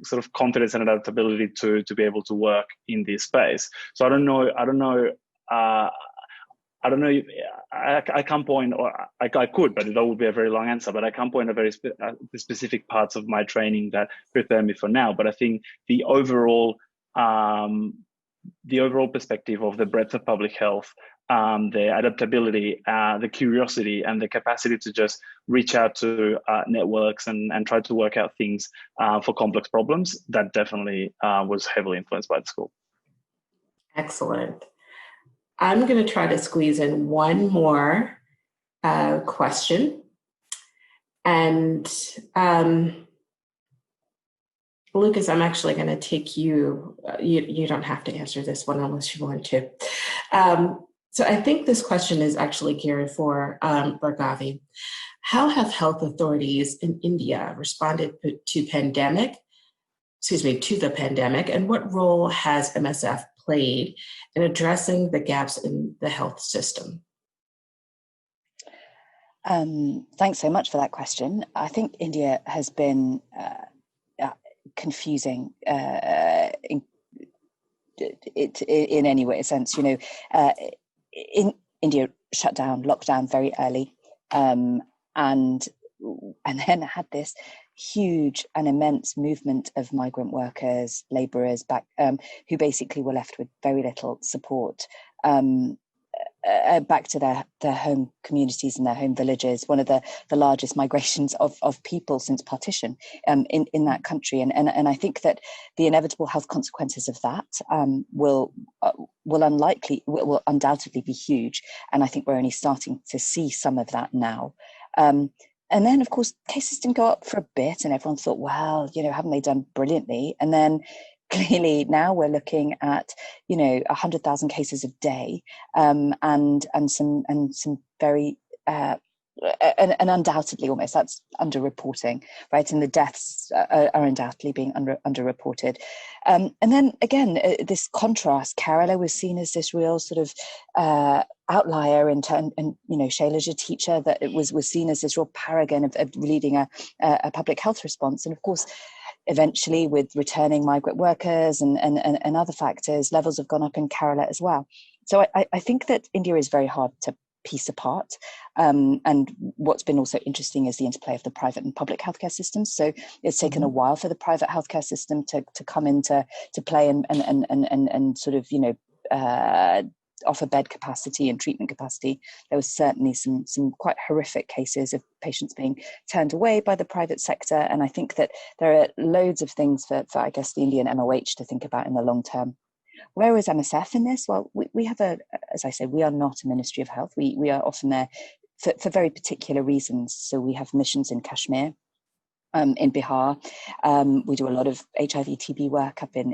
S2: sort of confidence and adaptability to be able to work in this space. So I don't know. I can't point, or I could, but that would be a very long answer. But I can't point a very specific parts of my training that prepare me for now. But I think the overall perspective of the breadth of public health, the adaptability, the curiosity, and the capacity to just reach out to networks and try to work out things for complex problems, that definitely was heavily influenced by the school.
S1: Excellent. I'm going to try to squeeze in one more question. And Lucas, I'm actually going to take you. You don't have to answer this one unless you want to. So I think this question is actually geared for Bhargavi. How have health authorities in India responded to the pandemic, and what role has MSF played in addressing the gaps in the health system?
S4: Thanks so much for that question. I think India has been confusing in any way, sense. In India, shut down, locked down very early, and then had this huge and immense movement of migrant workers, labourers back, who basically were left with very little support. Back to their home communities and their home villages, one of the largest migrations of people since partition in that country. And I think that the inevitable health consequences of that will undoubtedly be huge. And I think we're only starting to see some of that now. And then, of course, cases didn't go up for a bit, and everyone thought, well, haven't they done brilliantly? And then clearly now we're looking at 100,000 cases a day, and some very and undoubtedly almost that's underreporting, right? And the deaths are undoubtedly being underreported. And then again, this contrast. Kerala was seen as this real sort of outlier and Shaila's a teacher that it was seen as this real paragon of leading a public health response. And of course, eventually, with returning migrant workers and other factors, levels have gone up in Kerala as well. So I think that India is very hard to piece apart. And what's been also interesting is the interplay of the private and public healthcare systems. So it's taken a while for the private healthcare system to come into play and sort of offer bed capacity and treatment capacity. There was certainly some quite horrific cases of patients being turned away by the private sector. And I think that there are loads of things for I guess, the Indian MOH to think about in the long term. Where is MSF in this? Well, we have as I said, we are not a Ministry of Health. We are often there for very particular reasons. So we have missions in Kashmir, in Bihar. We do a lot of HIV TB work up in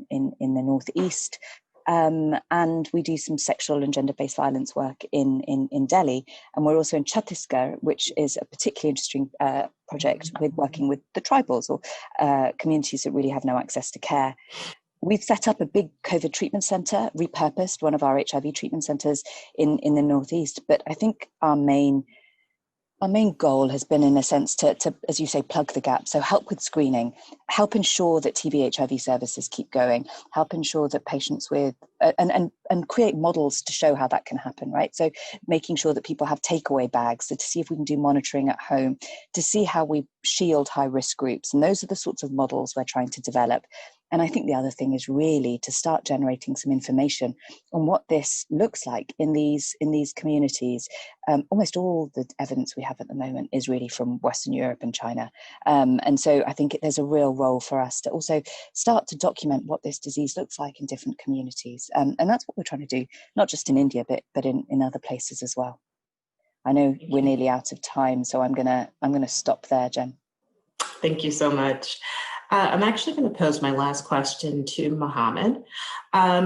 S4: the northeast. And we do some sexual and gender-based violence work in Delhi. And we're also in Chhattisgarh, which is a particularly interesting project with working with the tribals or communities that really have no access to care. We've set up a big COVID treatment centre, repurposed one of our HIV treatment centres in the northeast. But I think our main goal has been, in a sense, to, as you say, plug the gap. So help with screening, help ensure that TB HIV services keep going, help ensure that patients with, and create models to show how that can happen, right? So making sure that people have takeaway bags, so to see if we can do monitoring at home, to see how we shield high-risk groups. And those are the sorts of models we're trying to develop. And I think the other thing is really to start generating some information on what this looks like in these communities. Almost all the evidence we have at the moment is really from Western Europe and China. And so I think there's a real role for us to also start to document what this disease looks like in different communities. And that's what we're trying to do, not just in India, but in other places as well. I know we're nearly out of time, so I'm gonna stop there, Jen.
S1: Thank you so much. I'm actually going to pose my last question to Mohamed. I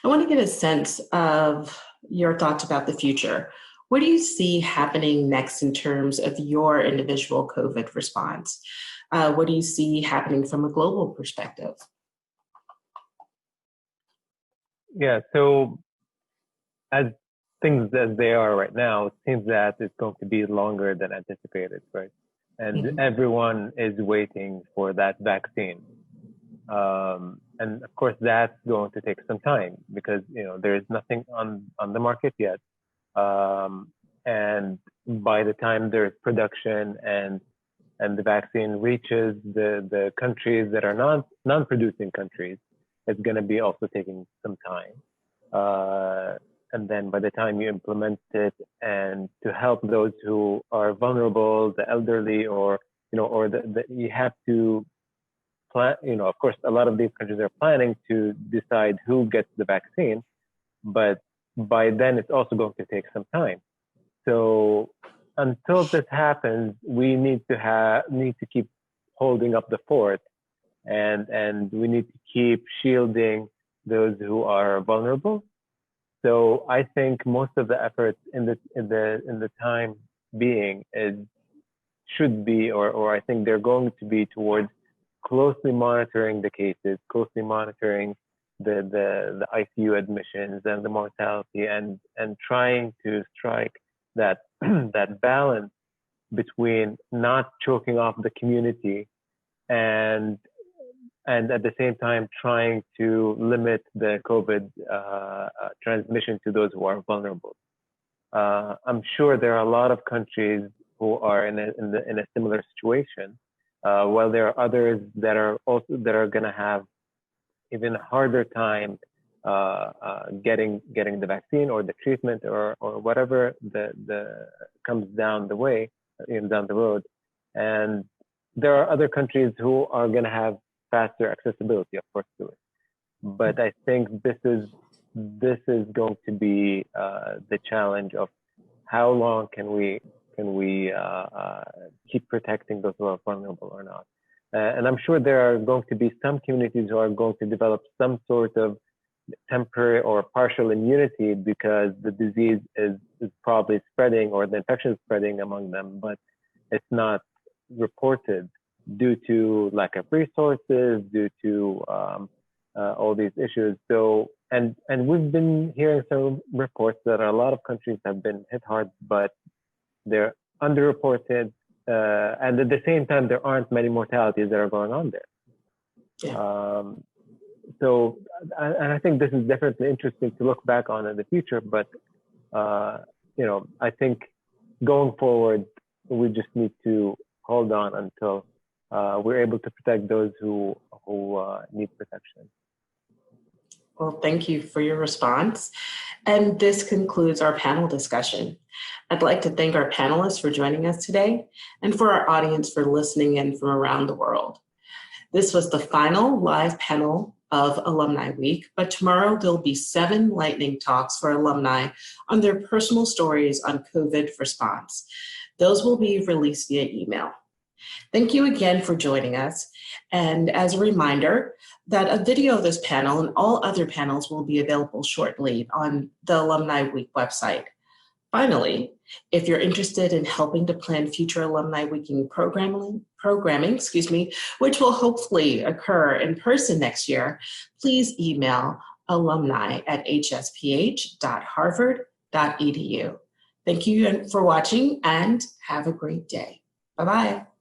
S1: want to get a sense of your thoughts about the future. What do you see happening next in terms of your individual COVID response? What do you see happening from a global perspective?
S3: Yeah, so as things as they are right now, it seems that it's going to be longer than anticipated, right? And everyone is waiting for that vaccine. And of course, that's going to take some time because, there is nothing on the market yet. And by the time there's production and the vaccine reaches the countries that are non-producing countries, it's going to be also taking some time. And then by the time you implement it and to help those who are vulnerable, the elderly, or you have to plan, of course, a lot of these countries are planning to decide who gets the vaccine, but by then it's also going to take some time. So until this happens, we need to keep holding up the fort and we need to keep shielding those who are vulnerable. So I think most of the efforts in the time being should be, or I think they're going to be towards closely monitoring the cases, closely monitoring the ICU admissions and the mortality, and trying to strike that that balance between not choking off the community and and at the same time trying to limit the COVID transmission to those who are vulnerable. I'm sure there are a lot of countries who are in a similar situation, while there are others that are going to have even harder time getting the vaccine or the treatment or whatever the comes down the way, down the road. And there are other countries who are going to have faster accessibility, of course, to it. But I think this is going to be the challenge of how long can we keep protecting those who are vulnerable or not. And I'm sure there are going to be some communities who are going to develop some sort of temporary or partial immunity because the disease is probably spreading or the infection is spreading among them, but it's not reported due to lack of resources, due to all these issues. So, and we've been hearing some reports that a lot of countries have been hit hard, but they're underreported. And at the same time, there aren't many mortalities that are going on there. Yeah. So, and I think this is definitely interesting to look back on in the future, but, I think going forward, we just need to hold on until we're able to protect those who need protection.
S1: Well, thank you for your response. And this concludes our panel discussion. I'd like to thank our panelists for joining us today and for our audience for listening in from around the world. This was the final live panel of Alumni Week, but tomorrow there'll be 7 lightning talks for alumni on their personal stories on COVID response. Those will be released via email. Thank you again for joining us. And as a reminder that a video of this panel and all other panels will be available shortly on the Alumni Week website. Finally, if you're interested in helping to plan future Alumni Week programming, which will hopefully occur in person next year, please email alumni@hsph.harvard.edu. Thank you for watching and have a great day. Bye-bye.